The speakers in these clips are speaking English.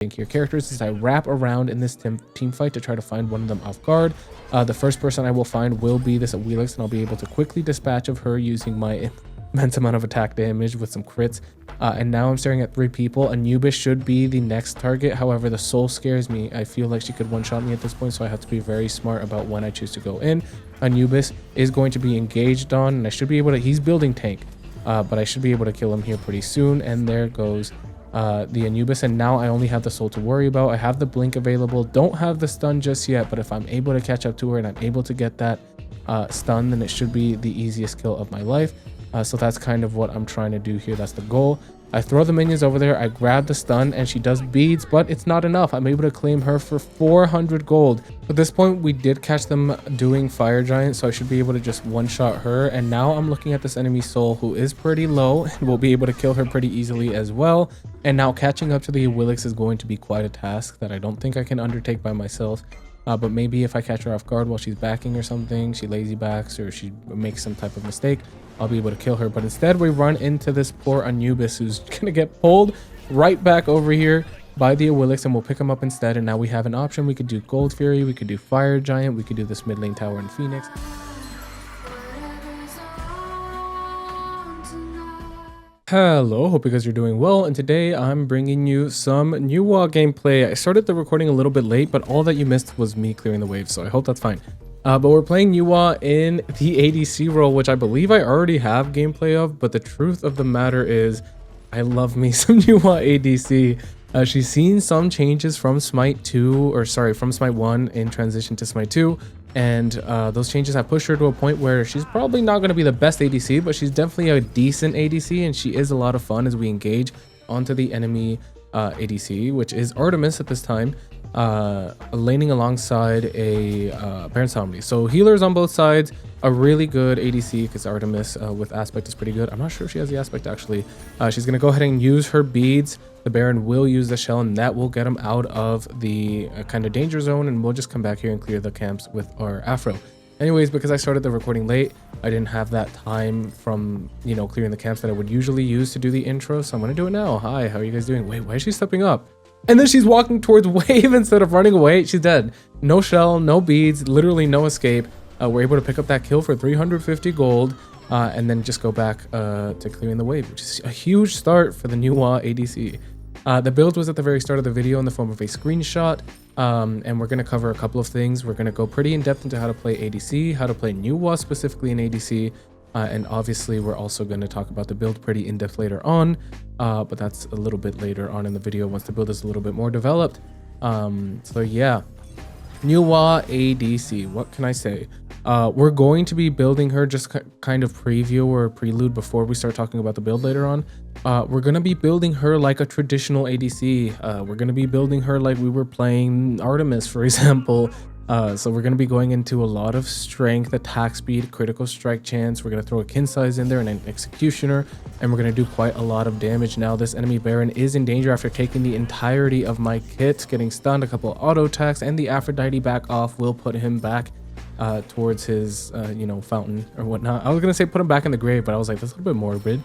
tankier characters is I wrap around in this team fight to try to find one of them off guard. The first person I will find will be this Awilix, and I'll be able to quickly dispatch of her using my immense amount of attack damage with some crits. And now I'm staring at 3 people. Anubis should be the next target. However, the soul scares me. I feel like she could one-shot me at this point, so I have to be very smart about when I choose to go in. Anubis is going to be engaged on, and I should be able to... He's building tank, but I should be able to kill him here pretty soon. And there goes the Anubis, and now I only have the soul to worry about. I have the blink available, don't have the stun just yet, but if I'm able to catch up to her and I'm able to get that stun, then it should be the easiest kill of my life. So that's kind of what I'm trying to do here. That's the goal. I throw the minions over there, I grab the stun, and she does beads, but it's not enough. I'm able to claim her for 400 gold. At this point, we did catch them doing Fire Giant, so I should be able to just one-shot her. And now I'm looking at this enemy soul who is pretty low, and we'll be able to kill her pretty easily as well. And now catching up to the Awilix is going to be quite a task that I don't think I can undertake by myself. But maybe if I catch her off guard while she's backing or something, she lazy backs or she makes some type of mistake, I'll be able to kill her. But instead we run into this poor Anubis who's gonna get pulled right back over here by the Awilix, and we'll pick him up instead. And now we have an option. We could do Gold Fury, we could do Fire Giant, we could do this mid lane tower and Phoenix. Hello, hope you guys are doing well, and today I'm bringing you some new Wa gameplay. I started the recording a little bit late, but all that you missed was me clearing the waves, so I hope that's fine. But we're playing new Wa in the ADC role, which I believe I already have gameplay of, but the truth of the matter is I love me some new Wa ADC. She's seen some changes from Smite 2, or sorry, from Smite 1 in transition to Smite 2. And those changes have pushed her to a point where she's probably not going to be the best ADC, but she's definitely a decent ADC, and she is a lot of fun as we engage onto the enemy ADC, which is Artemis at this time, laning alongside a Baron Somni. So healers on both sides, a really good ADC because Artemis with Aspect is pretty good. I'm not sure if she has the Aspect actually. She's going to go ahead and use her beads. The Baron will use the shell, and that will get him out of the kind of danger zone, and we'll just come back here and clear the camps with our Afro. Anyways, because I started the recording late, I didn't have that time from, you know, clearing the camps that I would usually use to do the intro, so I'm going to do it now. Hi, how are you guys doing? Wait, why is she stepping up? And then she's walking towards Wave instead of running away. She's dead. No shell, no beads, literally no escape. We're able to pick up that kill for 350 gold. And then just go back to clearing the wave, which is a huge start for the new Wa ADC. The build was at the very start of the video in the form of a screenshot, and we're going to cover a couple of things. We're going to go pretty in depth into how to play ADC, how to play new Wa specifically in ADC, and obviously we're also going to talk about the build pretty in depth later on, but that's a little bit later on in the video once the build is a little bit more developed. So yeah, new Wa ADC, what can I say? We're going to be building her, just kind of preview or prelude before we start talking about the build later on. We're going to be building her like a traditional ADC. We're going to be building her like we were playing Artemis, for example. So we're going to be going into a lot of strength, attack speed, critical strike chance. We're going to throw a kin size in there and an executioner, and we're going to do quite a lot of damage. Now this enemy Baron is in danger after taking the entirety of my kit, getting stunned, a couple of auto attacks, and the Aphrodite back off will put him back towards his you know, fountain or whatnot. I was gonna say put him back in the grave, but I was like, that's a little bit morbid.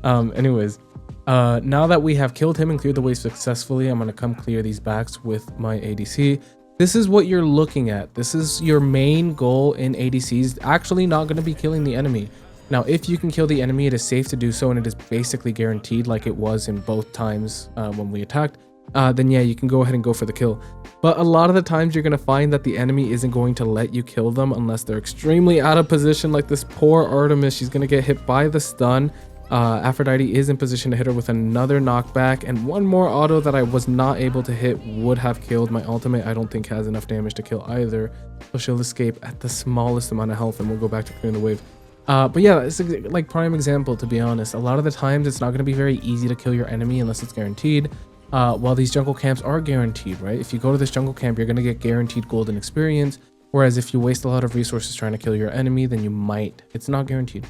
Anyways, now that we have killed him and cleared the way successfully, I'm gonna come clear these backs with my ADC. This is what you're looking at. This is your main goal in ADCs. Actually not going to be killing the enemy. Now, if you can kill the enemy, it is safe to do so, and it is basically guaranteed like it was in both times when we attacked. Then yeah, you can go ahead and go for the kill. But a lot of the times you're going to find that the enemy isn't going to let you kill them unless they're extremely out of position, like this poor Artemis. She's going to get hit by the stun. Aphrodite is in position to hit her with another knockback, and one more auto that I was not able to hit would have killed. My ultimate I don't think has enough damage to kill either, so she'll escape at the smallest amount of health, and we'll go back to clearing the wave. But yeah, it's like prime example, to be honest. A lot of the times it's not going to be very easy to kill your enemy unless it's guaranteed. While these jungle camps are guaranteed, right? If you go to this jungle camp, you're going to get guaranteed golden experience, whereas if you waste a lot of resources trying to kill your enemy, then you might. It's not guaranteed.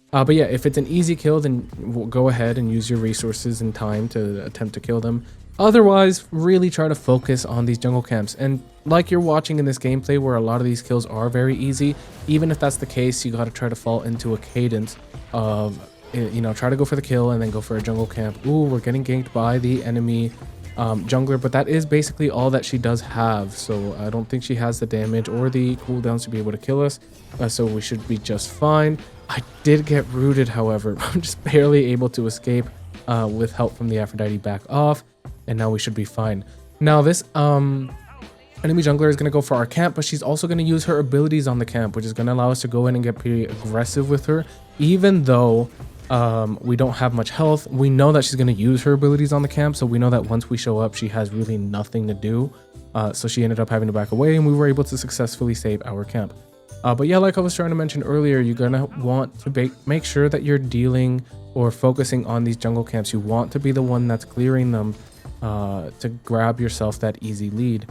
But yeah, if it's an easy kill, then we'll go ahead and use your resources and time to attempt to kill them. Otherwise, really try to focus on these jungle camps. And like you're watching in this gameplay where a lot of these kills are very easy, even if that's the case, you got to try to fall into a cadence of you know, try to go for the kill and then go for a jungle camp. Ooh, we're getting ganked by the enemy jungler, but that is basically all that she does have. So I don't think she has the damage or the cooldowns to be able to kill us. So we should be just fine. I did get rooted, however. I'm just barely able to escape with help from the Aphrodite back off. And now we should be fine. Now this enemy jungler is going to go for our camp, but she's also going to use her abilities on the camp, which is going to allow us to go in and get pretty aggressive with her. Even though we don't have much health, we know that she's going to use her abilities on the camp, so we know that once we show up, she has really nothing to do. So she ended up having to back away, and we were able to successfully save our camp. But yeah, like I was trying to mention earlier, you're going to want to make sure that you're dealing or focusing on these jungle camps. You want to be the one that's clearing them to grab yourself that easy lead.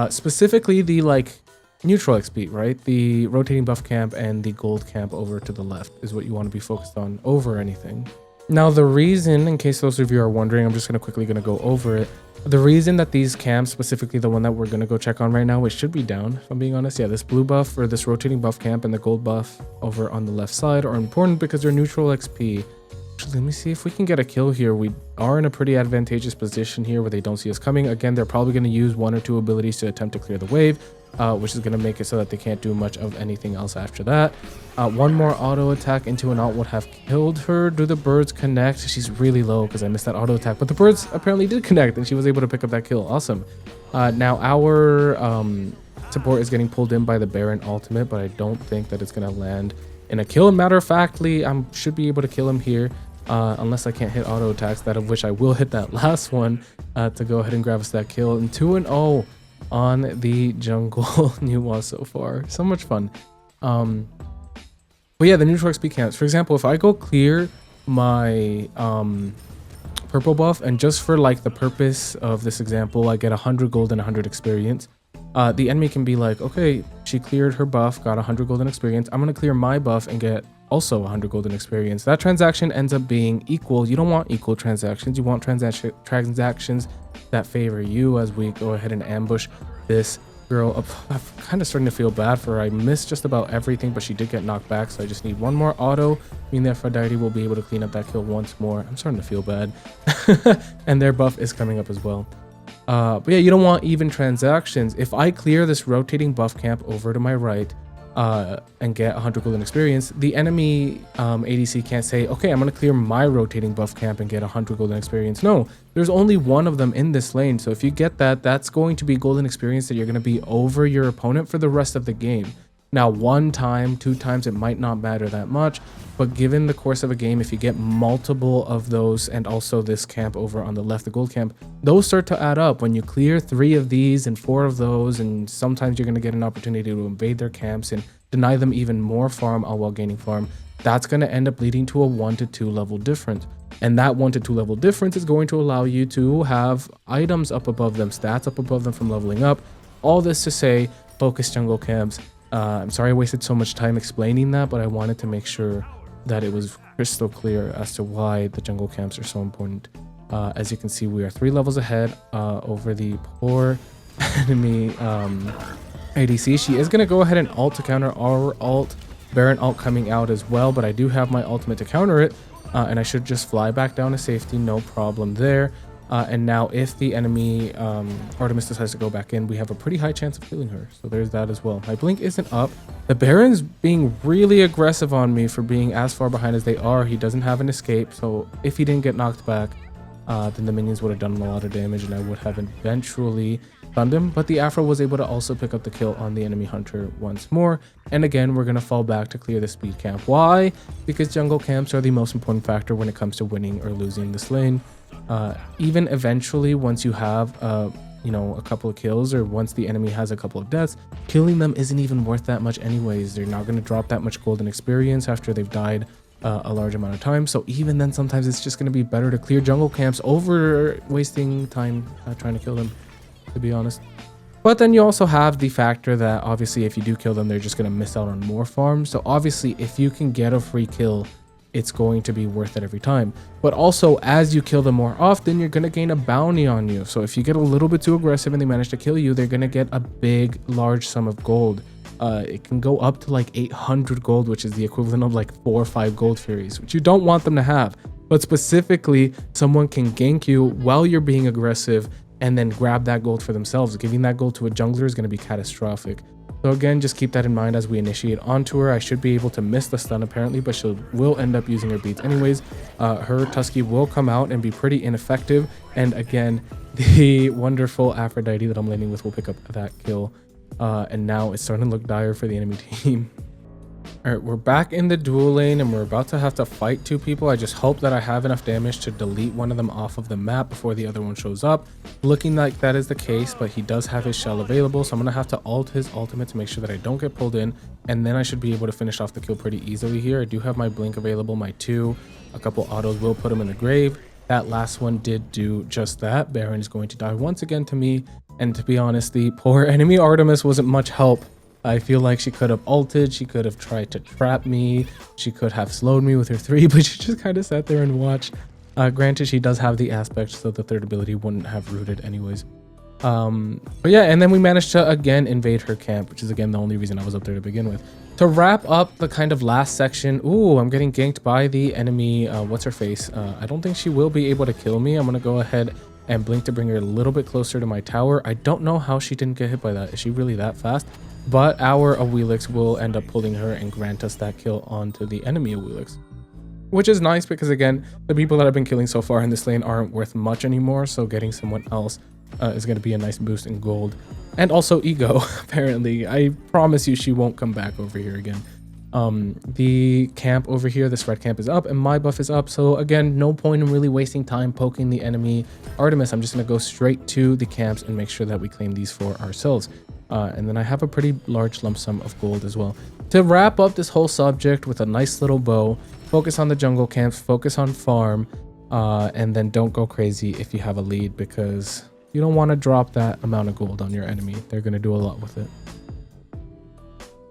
Specifically the like neutral XP, right? The rotating buff camp and the gold camp over to the left is what you want to be focused on over anything. Now the reason, in case those of you are wondering, I'm just quickly going to go over it. The reason that these camps, specifically the one that we're going to go check on right now, it should be down, if I'm being honest. Yeah, this blue buff or this rotating buff camp and the gold buff over on the left side are important because they're neutral XP. Actually, let me see if we can get a kill here. We are in a pretty advantageous position here where they don't see us coming. Again, they're probably going to use one or two abilities to attempt to clear the wave, which is going to make it so that they can't do much of anything else after that. One more auto attack into an ult would have killed her. Do the birds connect? She's really low because I missed that auto attack, but the birds apparently did connect and she was able to pick up that kill. Awesome. Now our support is getting pulled in by the Baron ultimate, but I don't think that it's going to land in a kill. Matter of factly, I should be able to kill him here. Unless I can't hit auto attacks, that of which I will hit that last one to go ahead and grab us that kill. And 2-0 on the jungle New Wa so far. So much fun. But yeah, the neutral XP camps. For example, if I go clear my purple buff, and just for like the purpose of this example, I get 100 gold and 100 experience. The enemy can be like, okay, she cleared her buff, got 100 golden experience. I'm going to clear my buff and get also 100 golden experience. That transaction ends up being equal. You don't want equal transactions. You want transactions that favor you as we go ahead and ambush this girl. I'm kind of starting to feel bad for her. I missed just about everything, but she did get knocked back. So I just need one more auto. Meaning that Aphrodite will be able to clean up that kill once more. I'm starting to feel bad. And their buff is coming up as well. But yeah, you don't want even transactions. If I clear this rotating buff camp over to my right and get 100 golden experience, the enemy ADC can't say, okay, I'm going to clear my rotating buff camp and get 100 golden experience. No, there's only one of them in this lane. So if you get that, that's going to be golden experience that you're going to be over your opponent for the rest of the game. Now, one time, two times, it might not matter that much, but given the course of a game, if you get multiple of those and also this camp over on the left, the gold camp, those start to add up. When you clear 3 of these and 4 of those, and sometimes you're going to get an opportunity to invade their camps and deny them even more farm all while gaining farm, that's going to end up leading to a 1 to 2 level difference. And that 1 to 2 level difference is going to allow you to have items up above them, stats up above them from leveling up. All this to say, focus jungle camps. I'm sorry I wasted so much time explaining that, but I wanted to make sure that it was crystal clear as to why the jungle camps are so important. As you can see, we are 3 levels ahead over the poor enemy ADC. She is going to go ahead and ult to counter our ult. Baron ult coming out as well, but I do have my ultimate to counter it, and I should just fly back down to safety, no problem there. And now if the enemy Artemis decides to go back in, we have a pretty high chance of killing her. So there's that as well. My blink isn't up. The Baron's being really aggressive on me for being as far behind as they are. He doesn't have an escape. So if he didn't get knocked back, then the minions would have done a lot of damage and I would have eventually stunned him. But the Afro was able to also pick up the kill on the enemy hunter once more. And again, we're going to fall back to clear the speed camp. Why? Because jungle camps are the most important factor when it comes to winning or losing this lane. Even eventually, once you have you know, a couple of kills, or once the enemy has a couple of deaths, killing them isn't even worth that much anyways. They're not going to drop that much golden experience after they've died a large amount of time. So even then, sometimes it's just going to be better to clear jungle camps over wasting time trying to kill them, to be honest. But then you also have the factor that obviously if you do kill them, they're just going to miss out on more farms. So obviously if you can get a free kill, it's going to be worth it every time. But also, as you kill them more often, you're going to gain a bounty on you. So if you get a little bit too aggressive and they manage to kill you, they're going to get a big, large sum of gold. it can go up to like 800 gold, which is the equivalent of like 4 or 5 gold furies, which you don't want them to have. But specifically, someone can gank you while you're being aggressive and then grab that gold for themselves. Giving that gold to a jungler is going to be catastrophic. So again, just keep that in mind as we initiate onto her. I should be able to miss the stun apparently, but she will end up using her beats anyways. Her Tusky will come out and be pretty ineffective. And again, the wonderful Aphrodite that I'm laning with will pick up that kill. And now it's starting to look dire for the enemy team. All right, we're back in the duel lane and we're about to have to fight 2 people. I just hope that I have enough damage to delete one of them off of the map before the other one shows up. Looking like that is the case, but he does have his shell available, so I'm gonna have to ult his ultimate to make sure that I don't get pulled in, and then I should be able to finish off the kill pretty easily here. I do have my blink available, my 2. A couple autos will put him in the grave. That last one did do just that. Baron is going to die once again to me, and to be honest, the poor enemy Artemis wasn't much help. I feel like she could have ulted, she could have tried to trap me, she could have slowed me with her 3, but she just kind of sat there and watched. Granted, she does have the aspect, so the third ability wouldn't have rooted anyways. But yeah, and then we managed to again invade her camp, which is again the only reason I was up there to begin with. To wrap up the kind of last section, ooh, I'm getting ganked by the enemy, what's her face? I don't think she will be able to kill me. I'm gonna go ahead and blink to bring her a little bit closer to my tower. I don't know how she didn't get hit by that. Is she really that fast? But our Awilix will end up pulling her and grant us that kill onto the enemy Awilix. Which is nice because again, the people that I've been killing so far in this lane aren't worth much anymore, so getting someone else is going to be a nice boost in gold. And also ego, apparently. I promise you she won't come back over here again. The camp over here, this red camp is up and my buff is up, so again, no point in really wasting time poking the enemy Artemis. I'm just going to go straight to the camps and make sure that we claim these for ourselves. And then I have a pretty large lump sum of gold as well. To wrap up this whole subject with a nice little bow, focus on the jungle camps, focus on farm, and then don't go crazy if you have a lead, because you don't want to drop that amount of gold on your enemy. They're going to do a lot with it.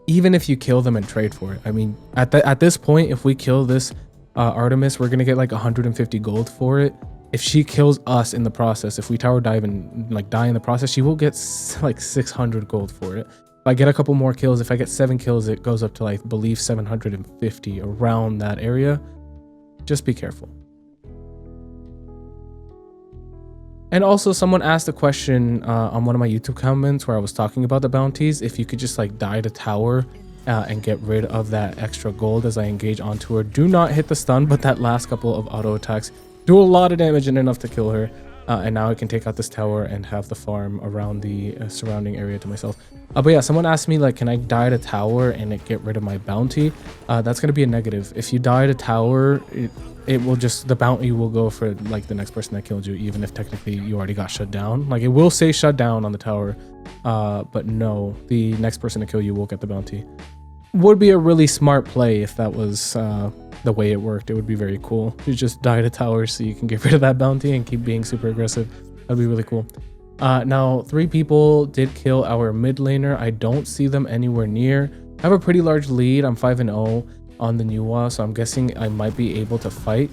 Even if you kill them and trade for it. I mean, at this point, if we kill this Artemis, we're going to get like 150 gold for it. If she kills us in the process, if we tower dive and like die in the process, she will get like 600 gold for it. If I get a couple more kills, if I get 7 kills, it goes up to like, I believe 750 around that area. Just be careful. And also someone asked a question on one of my YouTube comments where I was talking about the bounties. If you could just like die to tower and get rid of that extra gold as I engage onto her. Do not hit the stun, but that last couple of auto attacks do a lot of damage and enough to kill her. And now I can take out this tower and have the farm around the surrounding area to myself. But yeah, someone asked me like, can I die to tower and it get rid of my bounty? That's going to be a negative. If you die to tower, it will just, the bounty will go for like the next person that killed you, even if technically you already got shut down. Like it will say shut down on the tower, but no, the next person to kill you will get the bounty. Would be a really smart play if that was the way it worked. It would be very cool. You just die to towers so you can get rid of that bounty and keep being super aggressive. That'd be really cool. Now 3 people did kill our mid laner. I don't see them anywhere near. I have a pretty large lead. I'm 5-0 on the new Wa, so I'm guessing I might be able to fight.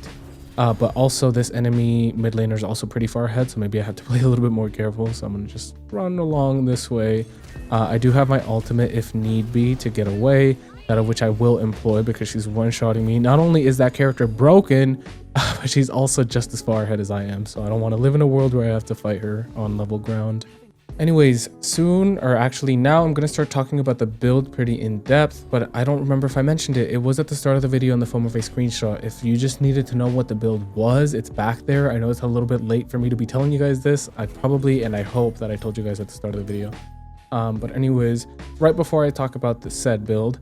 But also this enemy mid laner is also pretty far ahead, so maybe I have to play a little bit more careful. So I'm gonna just run along this way. I do have my ultimate if need be to get away, that of which I will employ because she's one-shotting me. Not only is that character broken, but she's also just as far ahead as I am, so I don't want to live in a world where I have to fight her on level ground. Anyways, soon, or actually now, I'm going to start talking about the build pretty in depth, but I don't remember if I mentioned it. It was at the start of the video in the form of a screenshot. If you just needed to know what the build was, it's back there. I know it's a little bit late for me to be telling you guys this. I probably, and I hope that I told you guys at the start of the video. But anyways, right before I talk about the said build,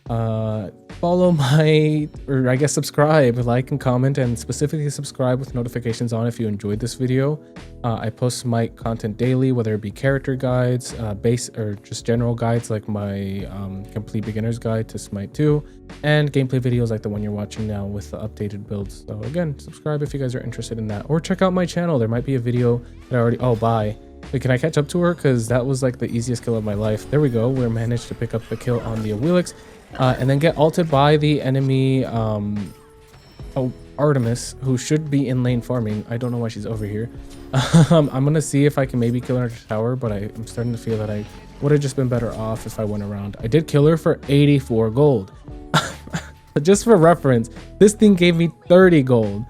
follow my, or I guess subscribe, like and comment, and specifically subscribe with notifications on if you enjoyed this video. I post Smite content daily, whether it be character guides, base or just general guides like my complete beginner's guide to Smite 2, and gameplay videos like the one you're watching now with the updated builds. So again, subscribe if you guys are interested in that, or check out my channel. There might be a video that I already, oh bye. Wait, can I catch up to her? Because that was like the easiest kill of my life. There we go. We managed to pick up the kill on the Awilix. And then get ulted by the enemy Artemis, who should be in lane farming. I don't know why she's over here. I'm gonna see if I can maybe kill her in her tower, but I'm starting to feel that I would have just been better off if I went around. I did kill her for 84 gold. Just for reference, this thing gave me 30 gold.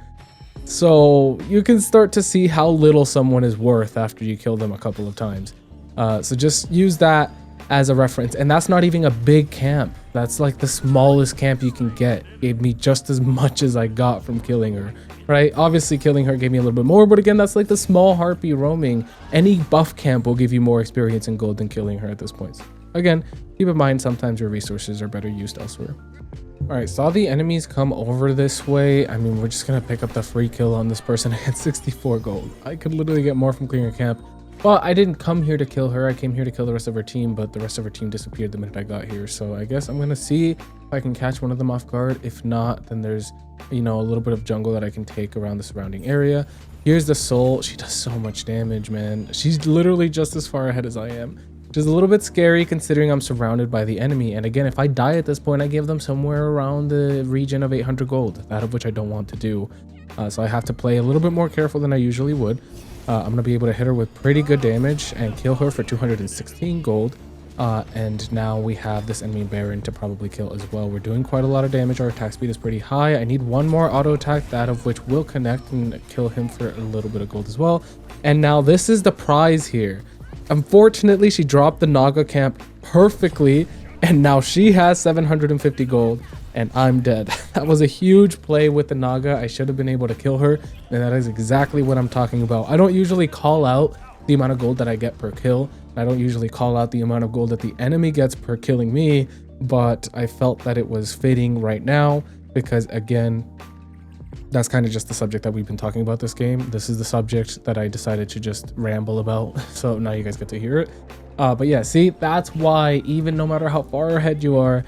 So you can start to see how little someone is worth after you kill them a couple of times. So just use that as a reference. And that's not even a big camp. That's like the smallest camp you can get. Gave me just as much as I got from killing her, right? Obviously killing her gave me a little bit more, but again, that's like the small harpy roaming. Any buff camp will give you more experience in gold than killing her at this point. So again, keep in mind, sometimes your resources are better used elsewhere. All right, saw the enemies come over this way. I mean, we're just gonna pick up the free kill on this person. I had 64 gold. I could literally get more from clearing a camp. But I didn't come here to kill her. I came here to kill the rest of her team, but the rest of her team disappeared the minute I got here. So I guess I'm gonna see if I can catch one of them off guard. If not, then there's, you know, a little bit of jungle that I can take around the surrounding area. Here's the soul. She does so much damage, man. She's literally just as far ahead as I am. Which is a little bit scary considering I'm surrounded by the enemy. And again, if I die at this point, I give them somewhere around the region of 800 gold, that of which I don't want to do. So I have to play a little bit more careful than I usually would. I'm going to be able to hit her with pretty good damage and kill her for 216 gold. And now we have this enemy Baron to probably kill as well. We're doing quite a lot of damage. Our attack speed is pretty high. I need one more auto attack, that of which will connect and kill him for a little bit of gold as well. And now this is the prize here. Unfortunately, she dropped the Naga camp perfectly, and now she has 750 gold, and I'm dead. That was a huge play with the Naga. I should have been able to kill her, and that is exactly what I'm talking about. I don't usually call out the amount of gold that I get per kill. I don't usually call out the amount of gold that the enemy gets per killing me, but I felt that it was fitting right now because, again, that's kind of just the subject that we've been talking about this game. This is the subject that I decided to just ramble about. So now you guys get to hear it. But yeah, see, that's why even no matter how far ahead you are,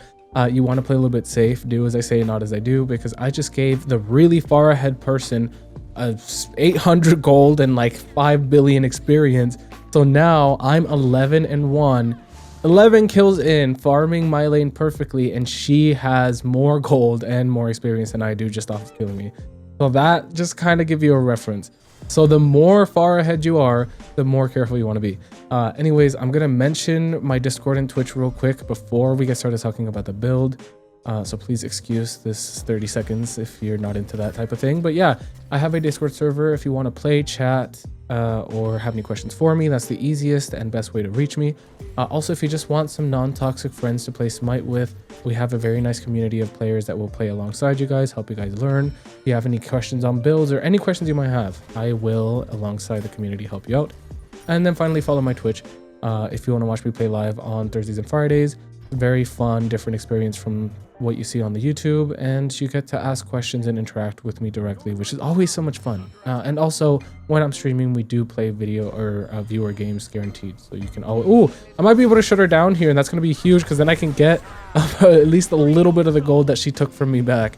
you want to play a little bit safe. Do as I say, not as I do, because I just gave the really far ahead person 800 gold and like 5 billion experience. So now I'm 11-1. 11 kills in, farming my lane perfectly, and she has more gold and more experience than I do just off of killing me. So that just kind of give you a reference. So the more far ahead you are, the more careful you want to be. Anyways, I'm going to mention my Discord and Twitch real quick before we get started talking about the build. So please excuse this 30 seconds if you're not into that type of thing. But yeah, I have a Discord server if you want to play, chat, or have any questions for me. That's the easiest and best way to reach me. Also, if you just want some non-toxic friends to play Smite with, we have a very nice community of players that will play alongside you guys, help you guys learn. If you have any questions on builds or any questions you might have, I will, alongside the community, help you out. And then finally, follow my Twitch if you want to watch me play live on Thursdays and Fridays. Very fun, different experience from what you see on the YouTube, and you get to ask questions and interact with me directly, which is always so much fun. And also, when I'm streaming, we do play video or viewer games guaranteed, so you can always... Ooh, I might be able to shut her down here, and that's going to be huge, because then I can get at least a little bit of the gold that she took from me back,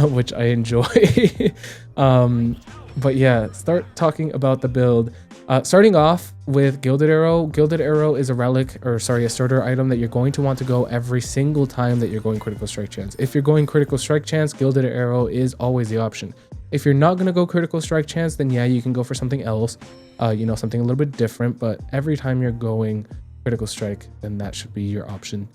which I enjoy. But yeah, start talking about the build. Starting off with Gilded Arrow. Gilded Arrow is a relic, or sorry, a starter item that you're going to want to go every single time that you're going Critical Strike Chance. If you're going Critical Strike Chance, Gilded Arrow is always the option. If you're not going to go Critical Strike Chance, then yeah, you can go for something else, you know, something a little bit different, but every time you're going Critical Strike, then that should be your option.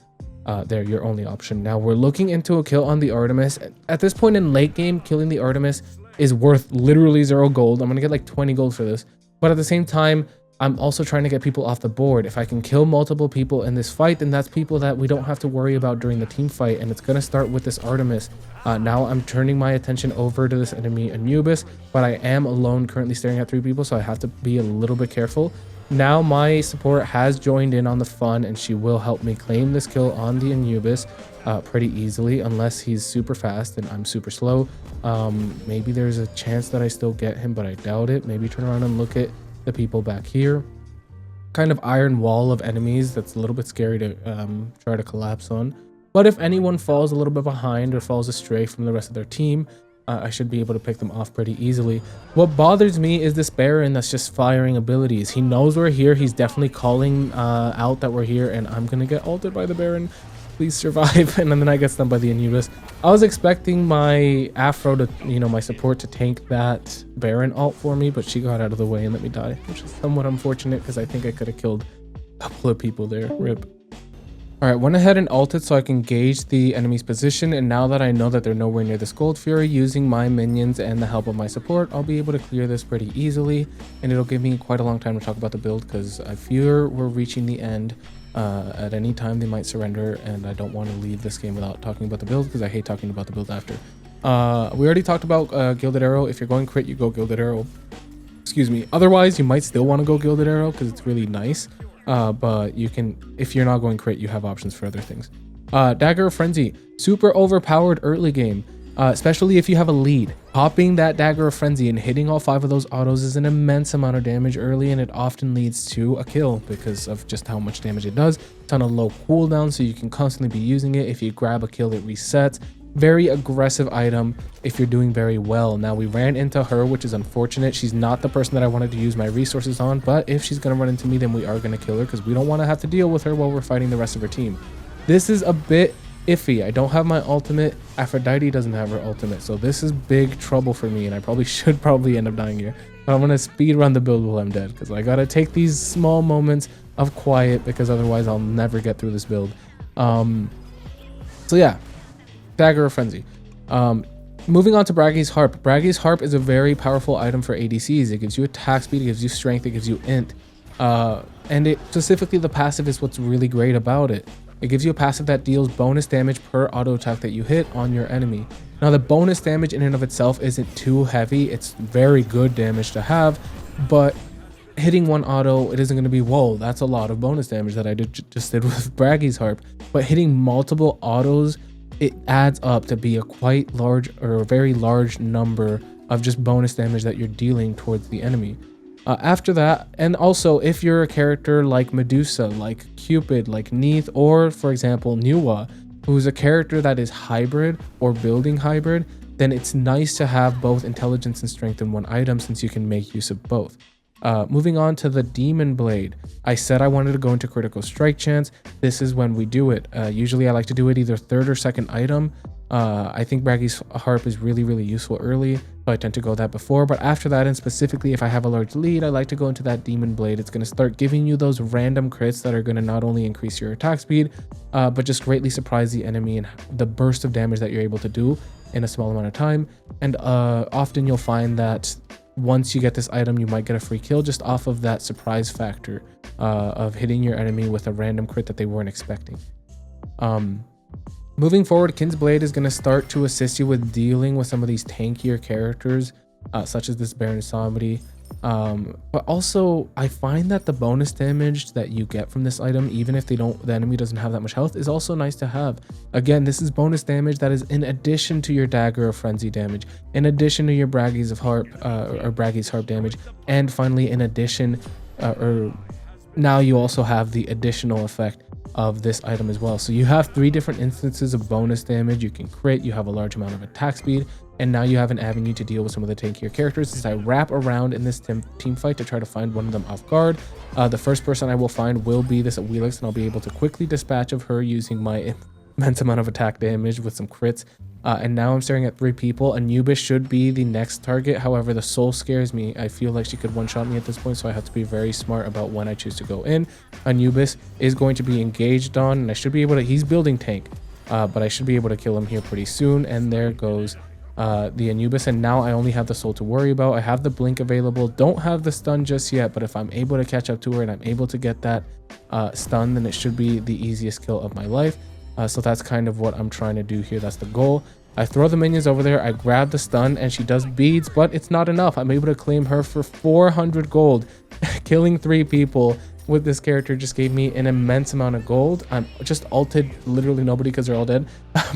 Your only option. Now we're looking into a kill on the Artemis. At this point in late game, killing the Artemis is worth literally 0 gold. I'm going to get like 20 gold for this. But at the same time, I'm also trying to get people off the board. If I can kill multiple people in this fight, then that's people that we don't have to worry about during the team fight. And it's going to start with this Artemis. Now I'm turning my attention over to this enemy Anubis, but I am alone currently staring at 3 people, so I have to be a little bit careful. Now my support has joined in on the fun, and she will help me claim this kill on the Anubis pretty easily, unless he's super fast and I'm super slow. Maybe there's a chance that I still get him, but I doubt it. Maybe turn around and look at the people back here. Kind of iron wall of enemies that's a little bit scary to try to collapse on. But if anyone falls a little bit behind or falls astray from the rest of their team, I should be able to pick them off pretty easily. What bothers me is this Baron that's just firing abilities. He knows we're here. He's definitely calling out that we're here, and I'm gonna get ulted by the Baron. please survive. And then I get stunned by the Anubis. I was expecting my Afro to, you know, my support to tank that Baron ult for me, but she got out of the way and let me die, which is somewhat unfortunate because I think I could have killed a couple of people there. Rip. All right, went ahead and ulted so I can gauge the enemy's position, and now that I know that they're nowhere near this Gold Fury, using my minions and the help of my support, I'll be able to clear this pretty easily, and it'll give me quite a long time to talk about the build because I fear we're reaching the end. At any time they might surrender, and I don't want to leave this game without talking about the build because I hate talking about the build after. We already talked about Gilded Arrow. If you're going crit, you go Gilded Arrow. Excuse me. Otherwise, you might still want to go Gilded Arrow because it's really nice. But you can, if you're not going crit, you have options for other things. Dagger of Frenzy, super overpowered early game, especially if you have a lead. Popping that Dagger of Frenzy and hitting all 5 of those autos is an immense amount of damage early, and it often leads to a kill because of just how much damage it does. It's on a low cooldown, so you can constantly be using it. If you grab a kill, it resets. Very aggressive item if you're doing very well. Now, we ran into her, which is unfortunate. She's not the person that I wanted to use my resources on, but if she's going to run into me, then we are going to kill her because we don't want to have to deal with her while we're fighting the rest of her team. This is a bit iffy. I don't have my ultimate. Aphrodite doesn't have her ultimate, so this is big trouble for me, and I probably should end up dying here. But I'm going to speed run the build while I'm dead because I got to take these small moments of quiet because otherwise I'll never get through this build. So yeah. Dagger of Frenzy. Moving on to Braggy's Harp. Braggy's Harp is a very powerful item for ADCs. It gives you attack speed, it gives you strength, it gives you int. And it specifically, the passive is what's really great about it. It gives you a passive that deals bonus damage per auto attack that you hit on your enemy. Now, the bonus damage in and of itself isn't too heavy. It's very good damage to have, but hitting one auto, it isn't going to be, whoa, that's a lot of bonus damage that I just did with Braggy's Harp. But hitting multiple autos, it adds up to be a quite large or a very large number of just bonus damage that you're dealing towards the enemy. After that, and also if you're a character like Medusa, like Cupid, like Neith, or for example Nuwa, who's a character that is hybrid or building hybrid, then it's nice to have both intelligence and strength in one item since you can make use of both. Moving on to the Demon Blade. I said I wanted to go into critical strike chance. This is when we do it. Usually I like to do it either third or second item. I think Braggy's Harp is really, really useful early, so I tend to go that before. But after that, and specifically if I have a large lead, I like to go into that Demon Blade. It's going to start giving you those random crits that are going to not only increase your attack speed, but just greatly surprise the enemy and the burst of damage that you're able to do in a small amount of time. And often you'll find that once you get this item, you might get a free kill just off of that surprise factor of hitting your enemy with a random crit that they weren't expecting. Moving forward, Kin's Blade is going to start to assist you with dealing with some of these tankier characters, such as this Baron Samedi. But also, I find that the bonus damage that you get from this item, even if the enemy doesn't have that much health, is also nice to have. Again, this is bonus damage that is in addition to your Dagger of Frenzy damage, in addition to your Braggy's Harp or Braggy's Harp damage, and finally, in addition, now you also have the additional effect of this item as well. So you have 3 different instances of bonus damage. You can crit, you have a large amount of attack speed, and now you have an avenue to deal with some of the tankier characters as I wrap around in this team fight to try to find one of them off guard. The first person I will find will be this Wheelix, and I'll be able to quickly dispatch of her using my immense amount of attack damage with some crits. And now I'm staring at 3 people. Anubis should be the next target. However, the Soul scares me. I feel like she could one-shot me at this point, so I have to be very smart about when I choose to go in. Anubis is going to be engaged on, and I should be able to, he's building tank, but I should be able to kill him here pretty soon. And there goes the Anubis, and now I only have the Soul to worry about. I have the blink available, don't have the stun just yet, but if I'm able to catch up to her and I'm able to get that stun, then it should be the easiest kill of my life. So that's kind of what I'm trying to do here. That's the goal. I throw the minions over there, I grab the stun, and she does beads, but it's not enough. I'm able to claim her for 400 gold. Killing 3 people with this character just gave me an immense amount of gold. I'm just ulted literally nobody because they're all dead.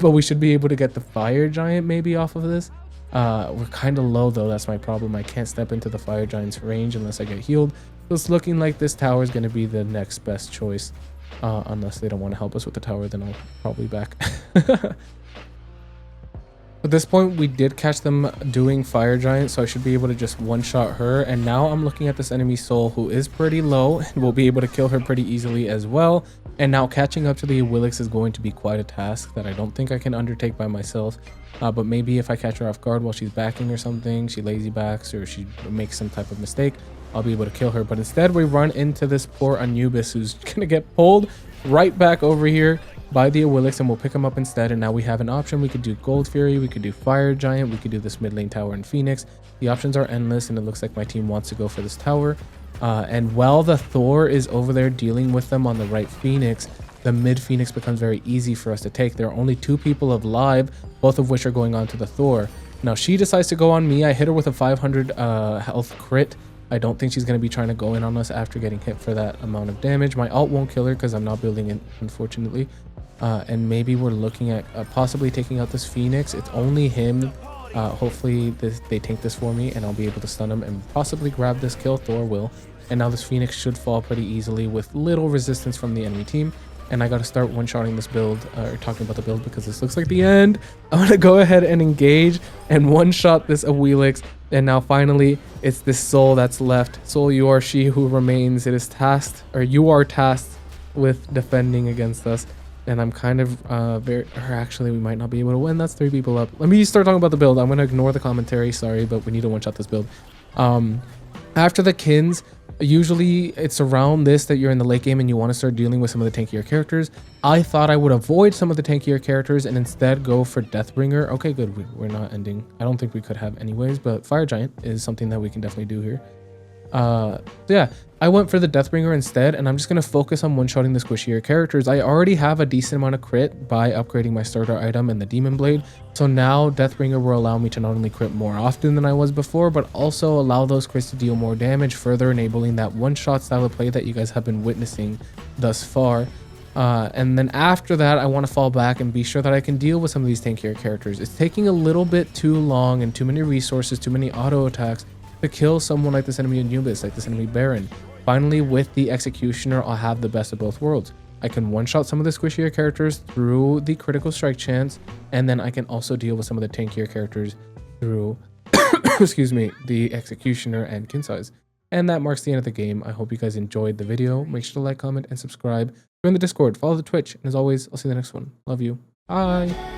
But we should be able to get the Fire Giant maybe off of this. We're kind of low though, that's my problem. I can't step into the Fire Giant's range unless I get healed. So it's looking like this tower is going to be the next best choice. Unless they don't want to help us with the tower, then I'll probably back. At this point, we did catch them doing Fire Giant, so I should be able to just one-shot her. And now I'm looking at this enemy soul who is pretty low, and we'll be able to kill her pretty easily as well. And now catching up to the Willix is going to be quite a task that I don't think I can undertake by myself. But maybe if I catch her off guard while she's backing or something, she lazy backs or she makes some type of mistake, I'll be able to kill her. But instead, we run into this poor Anubis who's going to get pulled right back over here by the Willix, and we'll pick him up instead. And now we have an option. We could do Gold Fury, we could do Fire Giant, we could do this mid lane tower and Phoenix. The options are endless, and it looks like my team wants to go for this tower. And while the Thor is over there dealing with them on the right Phoenix, the mid Phoenix becomes very easy for us to take. There are only 2 people alive, both of which are going on to the Thor. Now she decides to go on me. I hit her with a 500 health crit. I don't think she's going to be trying to go in on us after getting hit for that amount of damage. My ult won't kill her because I'm not building it, unfortunately. And maybe we're looking at possibly taking out this Phoenix. It's only him. Hopefully they tank this for me and I'll be able to stun him and possibly grab this kill. Thor will. And now this Phoenix should fall pretty easily with little resistance from the enemy team. And I got to start one-shotting this build, or talking about the build, because this looks like the end. I'm going to go ahead and engage and one-shot this Awilix. And now finally, it's this soul that's left. Soul, you are she who remains. It is tasked, or you are tasked with defending against us. And I'm kind of actually, we might not be able to win. That's 3 people up. Let me start talking about the build. I'm going to ignore the commentary. Sorry, but we need to one-shot this build. After the Kins, usually it's around this that you're in the late game and you want to start dealing with some of the tankier characters. I thought I would avoid some of the tankier characters and instead go for Deathbringer. Okay, good. We're not ending. I don't think we could have anyways, but Fire Giant is something that we can definitely do here. So yeah, I went for the Deathbringer instead, and I'm just going to focus on one-shotting the squishier characters. I already have a decent amount of crit by upgrading my starter item and the Demon Blade, so now Deathbringer will allow me to not only crit more often than I was before, but also allow those crits to deal more damage, further enabling that one-shot style of play that you guys have been witnessing thus far. And then after that, I want to fall back and be sure that I can deal with some of these tankier characters. It's taking a little bit too long and too many resources, too many auto attacks to kill someone like this enemy Anubis, like this enemy Baron. Finally, with the Executioner, I'll have the best of both worlds. I can one-shot some of the squishier characters through the critical strike chance, and then I can also deal with some of the tankier characters through, excuse me, the Executioner and Kin size. And that marks the end of the game. I hope you guys enjoyed the video. Make sure to like, comment, and subscribe. Join the Discord, follow the Twitch, and as always, I'll see you in the next one. Love you. Bye.